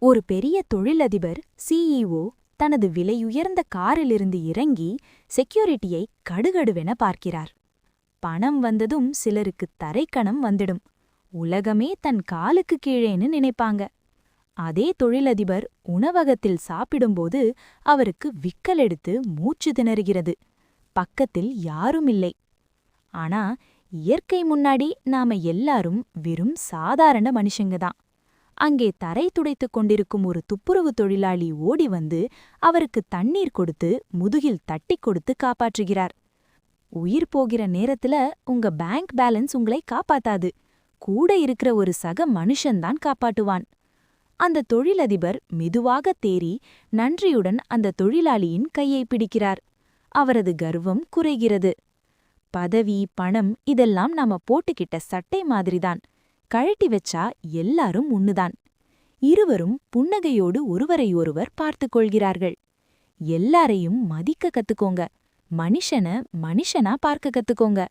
ஒரு பெரிய தொழிலதிபர் சிஇஓ தனது விலையுயர்ந்த காரிலிருந்து இறங்கி செக்யூரிட்டியை கடுகடுவென பார்க்கிறார். பணம் வந்ததும் சிலருக்கு தரைக்கணம் வந்துடும். உலகமே தன் காலுக்கு கீழேன்னு நினைப்பாங்க. அதே தொழிலதிபர் உணவகத்தில் சாப்பிடும்போது அவருக்கு விக்கலெடுத்து மூச்சு திணறுகிறது. பக்கத்தில் யாருமில்லை. ஆனா இயற்கை முன்னாடி நாம எல்லாரும் வெறும் சாதாரண மனுஷங்கதான். அங்கே தரை துடைத்துக் கொண்டிருக்கும் ஒரு துப்புரவு தொழிலாளி ஓடி வந்து அவருக்கு தண்ணீர் கொடுத்து முதுகில் தட்டிக் கொடுத்து காப்பாற்றுகிறார். உயிர் போகிற நேரத்துல உங்க பேங்க் பேலன்ஸ் உங்களை காப்பாத்தாது. கூட இருக்கிற ஒரு சக மனுஷன்தான் காப்பாட்டுவான். அந்த தொழிலதிபர் மெதுவாக தேறி நன்றியுடன் அந்த தொழிலாளியின் கையை பிடிக்கிறார். அவரது கர்வம் குறைகிறது. பதவி, பணம் இதெல்லாம் நாம போட்டுக்கிட்ட சட்டை மாதிரிதான். கழட்டி வச்சா எல்லாரும் ஒண்ணுதான். இருவரும் புன்னகையோடு ஒருவரையொருவர் பார்த்துக் கொள்கிறார்கள். எல்லாரையும் மதிக்க கத்துக்கோங்க. மனுஷன மனுஷனா பார்க்க கத்துக்கோங்க.